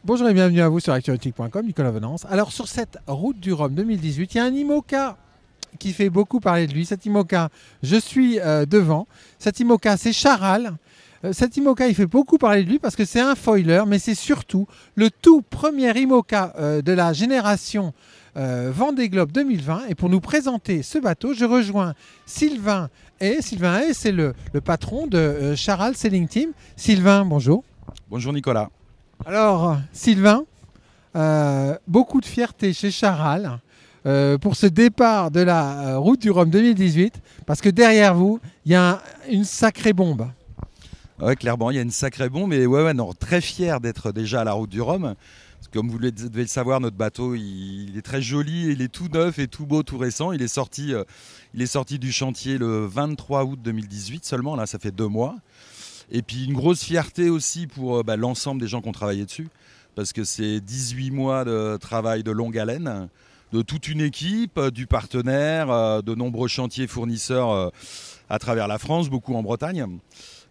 Bonjour et bienvenue à vous sur actualautique.com, Nicolas Venance. Alors sur cette route du Rhum 2018, il y a un IMOCA qui fait beaucoup parler de lui. Cet IMOCA, je suis devant. Cet IMOCA, c'est Charal. Cet IMOCA, il fait beaucoup parler de lui parce que c'est un foiler, mais c'est surtout le tout premier IMOCA de la génération Vendée Globe 2020. Et pour nous présenter ce bateau, je rejoins Sylvain Hay. Sylvain Hay, c'est le patron de Charal Sailing Team. Sylvain, bonjour. Bonjour Nicolas. Alors, Sylvain, beaucoup de fierté chez Charal pour ce départ de la route du Rhum 2018, parce que derrière vous, il y a une sacrée bombe. Ouais, clairement, il y a une sacrée bombe, mais ouais, non, très fier d'être déjà à la route du Rhum. Parce que comme vous devez le savoir, notre bateau, il est très joli, il est tout neuf et tout beau, tout récent. Il est sorti du chantier le 23 août 2018 seulement, là, ça fait 2 mois. Et puis une grosse fierté aussi pour l'ensemble des gens qui ont travaillé dessus, parce que c'est 18 mois de travail de longue haleine, de toute une équipe, du partenaire, de nombreux chantiers fournisseurs à travers la France, beaucoup en Bretagne.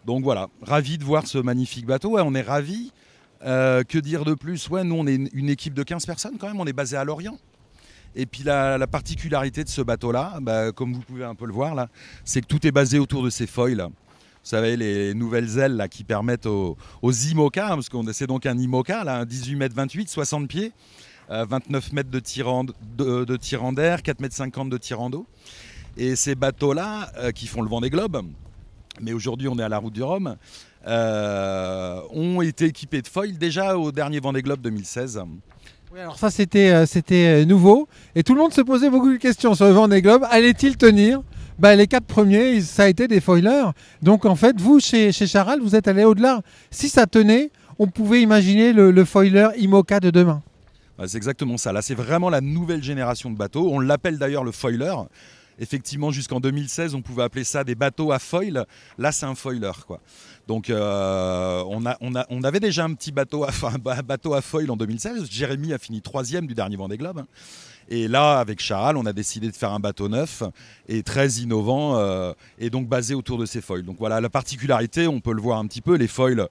Donc voilà, ravi de voir ce magnifique bateau. Ouais, on est ravis. Que dire de plus? Ouais, nous on est une équipe de 15 personnes quand même, on est basé à Lorient. Et puis la particularité de ce bateau-là, comme vous pouvez un peu le voir là, c'est que tout est basé autour de ces foils. Vous savez, les nouvelles ailes là, qui permettent aux IMOCA, parce que c'est donc un IMOCA, là, un 18 mètres 28, 60 pieds, 29 mètres de tirant d'air, 4 mètres 50 de tirant d'eau. Et ces bateaux-là, qui font le Vendée Globe, mais aujourd'hui on est à la route du Rhum, ont été équipés de foils déjà au dernier Vendée Globe 2016. Oui, alors ça c'était nouveau, et tout le monde se posait beaucoup de questions sur le Vendée Globe. Allait-il tenir? Les 4 premiers, ça a été des foilers. Donc en fait, vous, chez Charal, vous êtes allé au-delà. Si ça tenait, on pouvait imaginer le foiler IMOCA de demain. C'est exactement ça. Là, c'est vraiment la nouvelle génération de bateaux. On l'appelle d'ailleurs le foiler. Effectivement, jusqu'en 2016, on pouvait appeler ça des bateaux à foil. Là, c'est un foiler, quoi. Donc, on avait déjà un petit bateau à foil en 2016. Jérémy a fini 3e du dernier Vendée Globe. Et là, avec Charal, on a décidé de faire un bateau neuf et très innovant, et donc basé autour de ces foils. Donc voilà, la particularité, on peut le voir un petit peu, les foils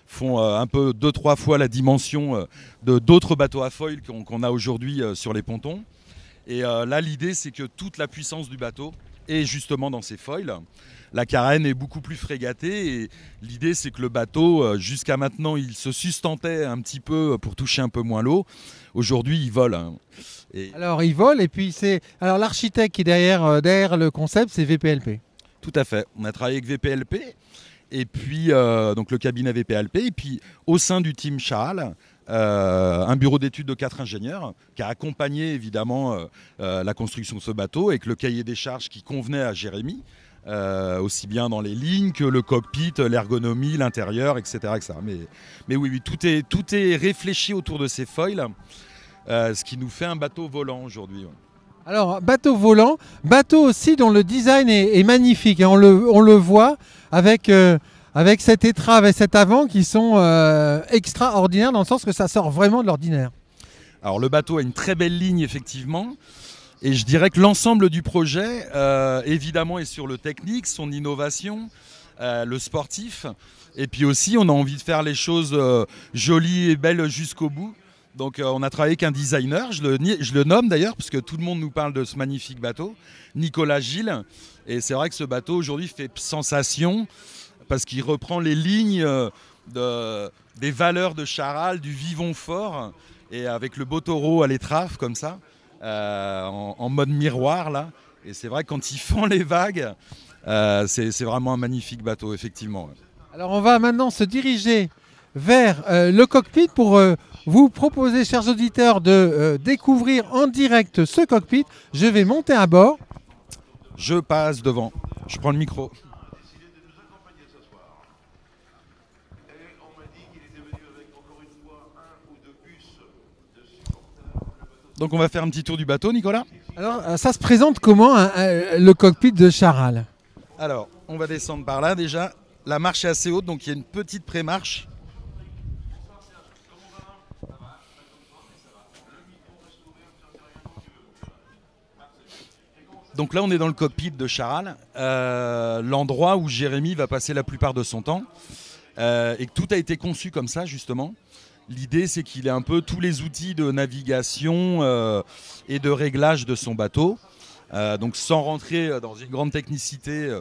font un peu 2-3 fois la dimension de d'autres bateaux à foil qu'on a aujourd'hui sur les pontons. Et là, l'idée, c'est que toute la puissance du bateau est justement dans ces foils. La carène est beaucoup plus frégatée et l'idée, c'est que le bateau, jusqu'à maintenant, il se sustentait un petit peu pour toucher un peu moins l'eau. Aujourd'hui, il vole. Alors, il vole, et puis alors l'architecte qui est derrière le concept, c'est VPLP. Tout à fait. On a travaillé avec VPLP, et puis donc le cabinet VPLP, et puis au sein du team Charal, un bureau d'études de 4 ingénieurs qui a accompagné évidemment la construction de ce bateau avec le cahier des charges qui convenait à Jérémy, aussi bien dans les lignes que le cockpit, l'ergonomie, l'intérieur, etc., etc. Mais oui, tout est réfléchi autour de ces foils, ce qui nous fait un bateau volant aujourd'hui. Ouais. Alors, bateau volant, bateau aussi dont le design est magnifique. On le voit avec cette étrave et cet avant qui sont extraordinaires, dans le sens que ça sort vraiment de l'ordinaire. Alors le bateau a une très belle ligne effectivement, et je dirais que l'ensemble du projet évidemment est sur le technique, son innovation, le sportif, et puis aussi on a envie de faire les choses jolies et belles jusqu'au bout. Donc on a travaillé avec un designer, je le nomme d'ailleurs parce que tout le monde nous parle de ce magnifique bateau, Nicolas Gilles, et c'est vrai que ce bateau aujourd'hui fait sensation parce qu'il reprend les lignes des valeurs de Charal, du vivon fort, et avec le beau taureau à l'étrave comme ça, en mode miroir là. Et c'est vrai que quand il fend les vagues, c'est vraiment un magnifique bateau effectivement. Alors on va maintenant se diriger vers le cockpit pour vous proposer, chers auditeurs, de découvrir en direct ce cockpit. Je vais monter à bord. Je passe devant, je prends le micro. Donc on va faire un petit tour du bateau, Nicolas. Alors ça se présente comment le cockpit de Charal? Alors on va descendre par là déjà. La marche est assez haute, donc il y a une petite pré-marche. Donc là on est dans le cockpit de Charal, l'endroit où Jérémy va passer la plupart de son temps, et que tout a été conçu comme ça justement. L'idée, c'est qu'il ait un peu tous les outils de navigation et de réglage de son bateau. Donc sans rentrer dans une grande technicité,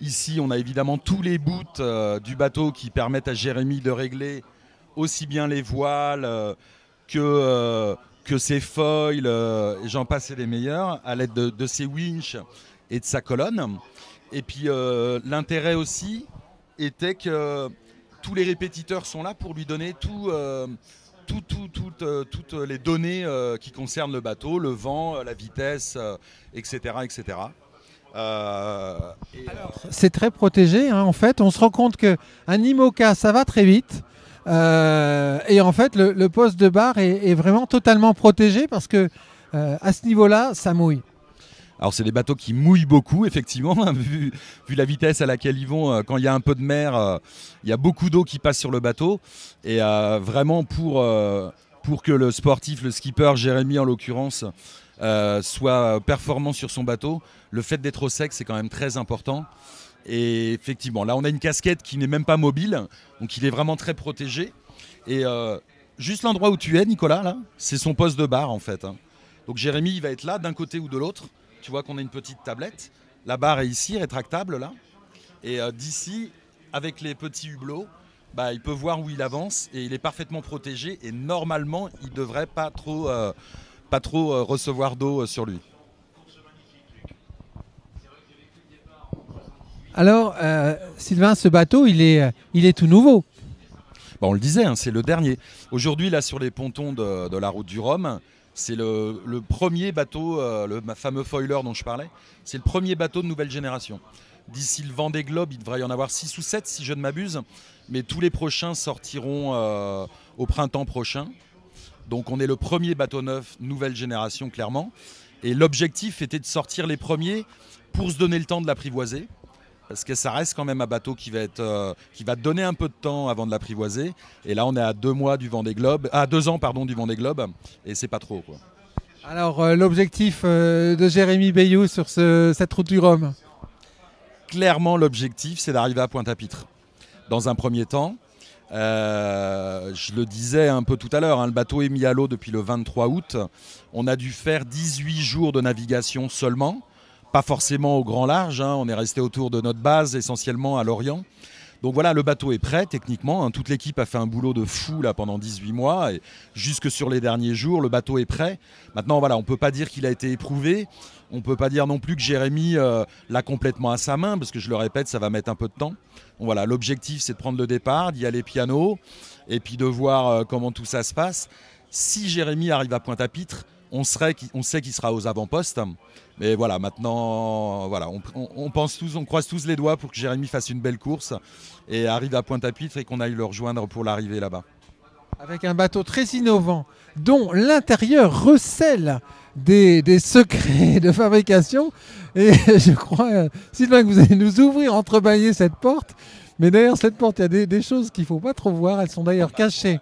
ici on a évidemment tous les bouts du bateau qui permettent à Jérémy de régler aussi bien les voiles que ses foils, et j'en passe et des meilleurs, à l'aide de ses winches et de sa colonne. Et puis l'intérêt aussi était que tous les répétiteurs sont là pour lui donner toutes les données qui concernent le bateau, le vent, la vitesse, etc. etc. C'est très protégé, hein, en fait. On se rend compte qu'un IMOCA, ça va très vite. Et en fait, le poste de barre est vraiment totalement protégé parce que à ce niveau-là, ça mouille. Alors c'est des bateaux qui mouillent beaucoup, effectivement, vu la vitesse à laquelle ils vont. Quand il y a un peu de mer, il y a beaucoup d'eau qui passe sur le bateau. Et vraiment pour que le sportif, le skipper, Jérémy en l'occurrence, soit performant sur son bateau, le fait d'être au sec, c'est quand même très important. Et effectivement, là on a une casquette qui n'est même pas mobile, donc il est vraiment très protégé. Et juste l'endroit où tu es, Nicolas, là, c'est son poste de barre en fait. Donc Jérémy, il va être là d'un côté ou de l'autre. Tu vois qu'on a une petite tablette. La barre est ici, rétractable là. Et d'ici, avec les petits hublots, il peut voir où il avance et il est parfaitement protégé. Et normalement, il ne devrait pas trop recevoir d'eau sur lui. Alors, Sylvain, ce bateau, il est tout nouveau. On le disait, hein, c'est le dernier. Aujourd'hui, là, sur les pontons de la route du Rhum, c'est le premier bateau, le fameux foiler dont je parlais, c'est le premier bateau de nouvelle génération. D'ici le Vendée Globe, il devrait y en avoir 6 ou 7 si je ne m'abuse, mais tous les prochains sortiront au printemps prochain. Donc on est le premier bateau neuf, nouvelle génération clairement. Et l'objectif était de sortir les premiers pour se donner le temps de l'apprivoiser. Parce que ça reste quand même un bateau qui va donner un peu de temps avant de l'apprivoiser. Et là, on est à 2 mois du Vendée Globe, à 2 ans pardon, du Vendée Globe, et c'est pas trop, quoi. Alors, l'objectif de Jérémy Bayou sur cette route du Rhum? Clairement, l'objectif, c'est d'arriver à Pointe-à-Pitre. Dans un premier temps, je le disais un peu tout à l'heure, hein, le bateau est mis à l'eau depuis le 23 août. On a dû faire 18 jours de navigation seulement. Pas forcément au grand large, hein. On est resté autour de notre base, essentiellement à Lorient. Donc voilà, le bateau est prêt techniquement, hein. Toute l'équipe a fait un boulot de fou là, pendant 18 mois, et jusque sur les derniers jours, le bateau est prêt. Maintenant, voilà, on ne peut pas dire qu'il a été éprouvé, on ne peut pas dire non plus que Jérémy l'a complètement à sa main, parce que je le répète, ça va mettre un peu de temps. Donc voilà, l'objectif, c'est de prendre le départ, d'y aller piano, et puis de voir comment tout ça se passe. Si Jérémy arrive à Pointe-à-Pitre, on sait qu'il sera aux avant-postes. Mais voilà, maintenant, voilà, on pense tous, on croise tous les doigts pour que Jérémy fasse une belle course et arrive à Pointe-à-Pitre et qu'on aille le rejoindre pour l'arrivée là-bas. Avec un bateau très innovant, dont l'intérieur recèle des secrets de fabrication. Et je crois, Sylvain, que vous allez nous ouvrir, entrebâiller cette porte. Mais derrière cette porte, il y a des choses qu'il ne faut pas trop voir. Elles sont d'ailleurs cachées.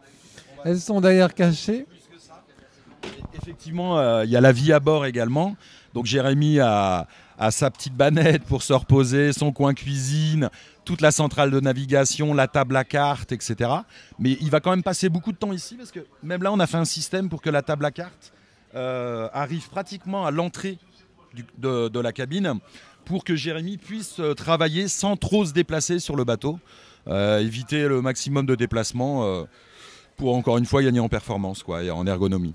Effectivement, il y a la vie à bord également. Donc Jérémy a sa petite banette pour se reposer, son coin cuisine, toute la centrale de navigation, la table à cartes, etc. Mais il va quand même passer beaucoup de temps ici parce que même là, on a fait un système pour que la table à cartes arrive pratiquement à l'entrée de la cabine pour que Jérémy puisse travailler sans trop se déplacer sur le bateau, éviter le maximum de déplacement pour encore une fois gagner en performance, quoi, et en ergonomie.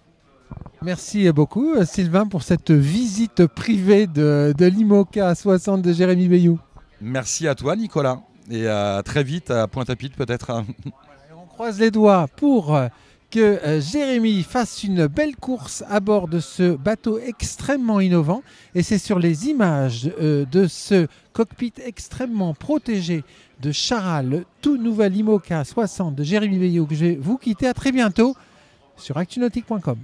Merci beaucoup Sylvain pour cette visite privée de l'IMOCA 60 de Jérémy Bayou. Merci à toi Nicolas et à très vite à Pointe-à-Pitre peut-être. On croise les doigts pour que Jérémy fasse une belle course à bord de ce bateau extrêmement innovant. Et c'est sur les images de ce cockpit extrêmement protégé de Charal, le tout nouvel IMOCA 60 de Jérémy Bayou que je vais vous quitter. À très bientôt sur actunautique.com.